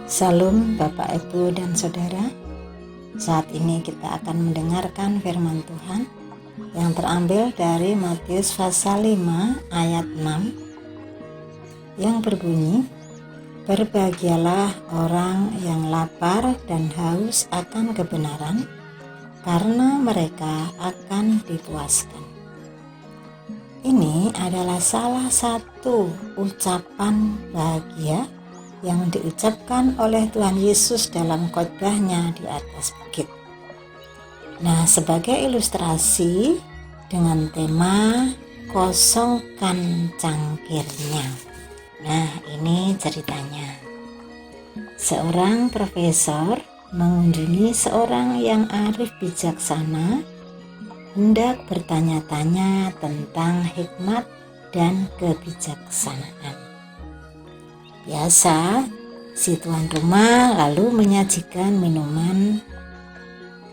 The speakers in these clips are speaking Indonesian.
Salam Bapak, Ibu, dan Saudara. Saat ini kita akan mendengarkan firman Tuhan yang terambil dari Matius pasal 5 ayat 6 yang berbunyi, "Berbahagialah orang yang lapar dan haus akan kebenaran, karena mereka akan dipuaskan." Ini adalah salah satu ucapan bahagia yang diucapkan oleh Tuhan Yesus dalam khotbahnya di atas bukit. Nah, sebagai ilustrasi dengan tema kosongkan cangkirnya. Nah, ini ceritanya. Seorang profesor mengunjungi seorang yang arif bijaksana, hendak bertanya-tanya tentang hikmat dan kebijaksanaan. Biasa, si tuan rumah lalu menyajikan minuman,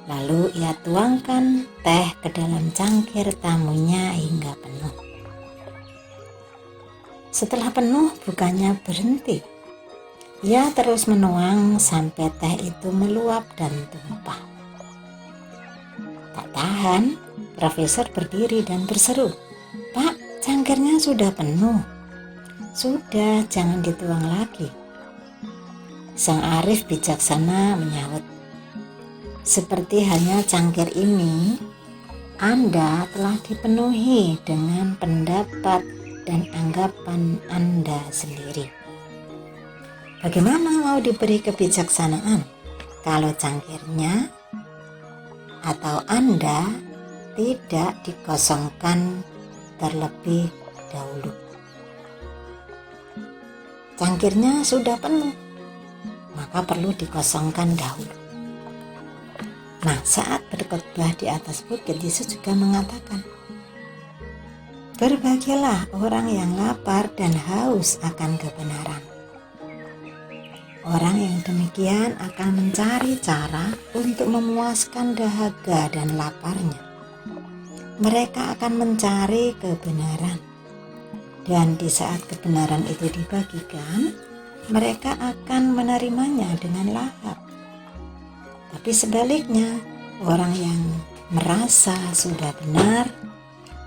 lalu ia tuangkan teh ke dalam cangkir tamunya hingga penuh. Setelah penuh, bukannya berhenti. Ia terus menuang sampai teh itu meluap dan tumpah. Tak tahan, profesor berdiri dan berseru, "Pak, cangkirnya sudah penuh. Sudah, jangan dituang lagi." Sang arif bijaksana menyahut, "Seperti hanya cangkir ini, Anda telah dipenuhi dengan pendapat dan anggapan Anda sendiri. Bagaimana mau diberi kebijaksanaan kalau cangkirnya atau Anda tidak dikosongkan terlebih dahulu? Cangkirnya sudah penuh, maka perlu dikosongkan dahulu." Nah, saat berkhotbah di atas bukit, Yesus juga mengatakan, "Berbahagialah orang yang lapar dan haus akan kebenaran." Orang yang demikian akan mencari cara untuk memuaskan dahaga dan laparnya. Mereka akan mencari kebenaran. Dan di saat kebenaran itu dibagikan, mereka akan menerimanya dengan lahap. Tapi sebaliknya, orang yang merasa sudah benar,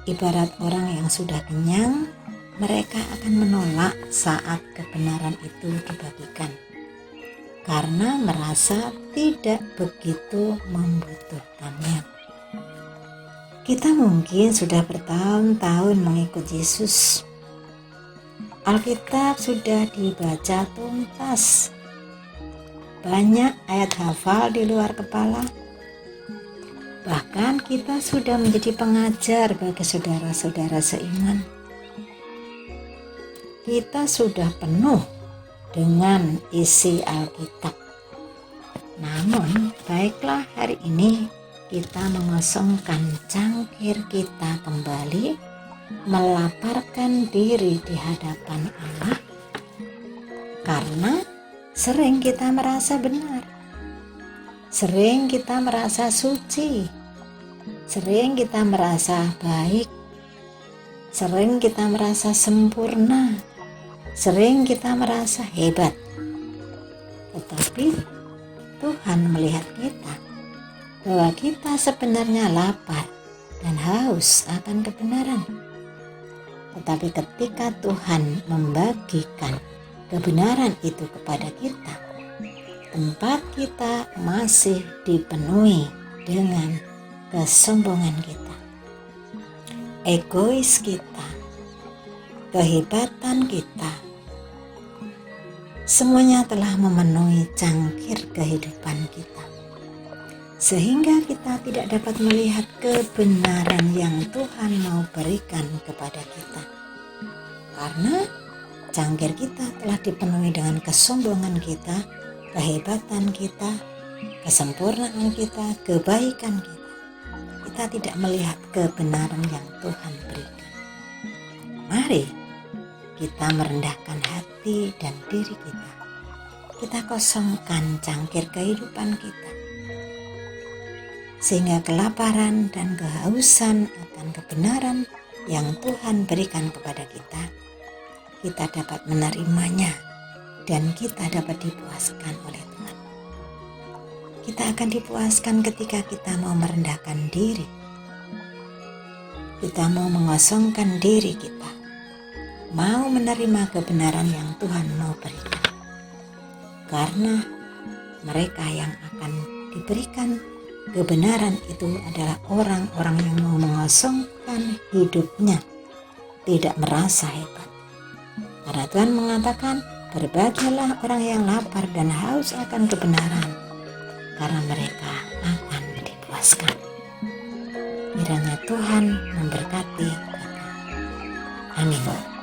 ibarat orang yang sudah kenyang, mereka akan menolak saat kebenaran itu dibagikan, karena merasa tidak begitu membutuhkannya. Kita mungkin sudah bertahun-tahun mengikut Yesus. Alkitab sudah dibaca tuntas. Banyak ayat hafal di luar kepala. Bahkan kita sudah menjadi pengajar bagi saudara-saudara seiman. Kita sudah penuh dengan isi Alkitab. Namun, baiklah hari ini kita mengosongkan cangkir kita kembali, melaparkan diri di hadapan Allah, karena sering kita merasa benar, sering kita merasa suci, sering kita merasa baik, sering kita merasa sempurna, sering kita merasa hebat. Tetapi Tuhan melihat kita bahwa kita sebenarnya lapar dan haus akan kebenaran. Tetapi ketika Tuhan membagikan kebenaran itu kepada kita, tempat kita masih dipenuhi dengan kesombongan kita, egois kita, kehebatan kita. Semuanya telah memenuhi cangkir kehidupan kita, sehingga kita tidak dapat melihat kebenaran yang Tuhan mau berikan kepada kita, karena cangkir kita telah dipenuhi dengan kesombongan kita, kehebatan kita, kesempurnaan kita, kebaikan kita. Kita tidak melihat kebenaran yang Tuhan berikan. Mari kita merendahkan hati dan diri kita. Kita kosongkan cangkir kehidupan kita, sehingga kelaparan dan kehausan akan kebenaran yang Tuhan berikan kepada kita dapat menerimanya dan kita dapat dipuaskan oleh Tuhan. Kita akan dipuaskan ketika kita mau merendahkan diri. Kita mau mengosongkan diri kita, mau menerima kebenaran yang Tuhan mau berikan. Karena mereka yang akan diberikan kebenaran itu adalah orang-orang yang mau mengosongkan hidupnya, tidak merasa hebat. Karena Tuhan mengatakan, berbahagialah orang yang lapar dan haus akan kebenaran, karena mereka akan dipuaskan. Kiranya Tuhan memberkati kita. Amin.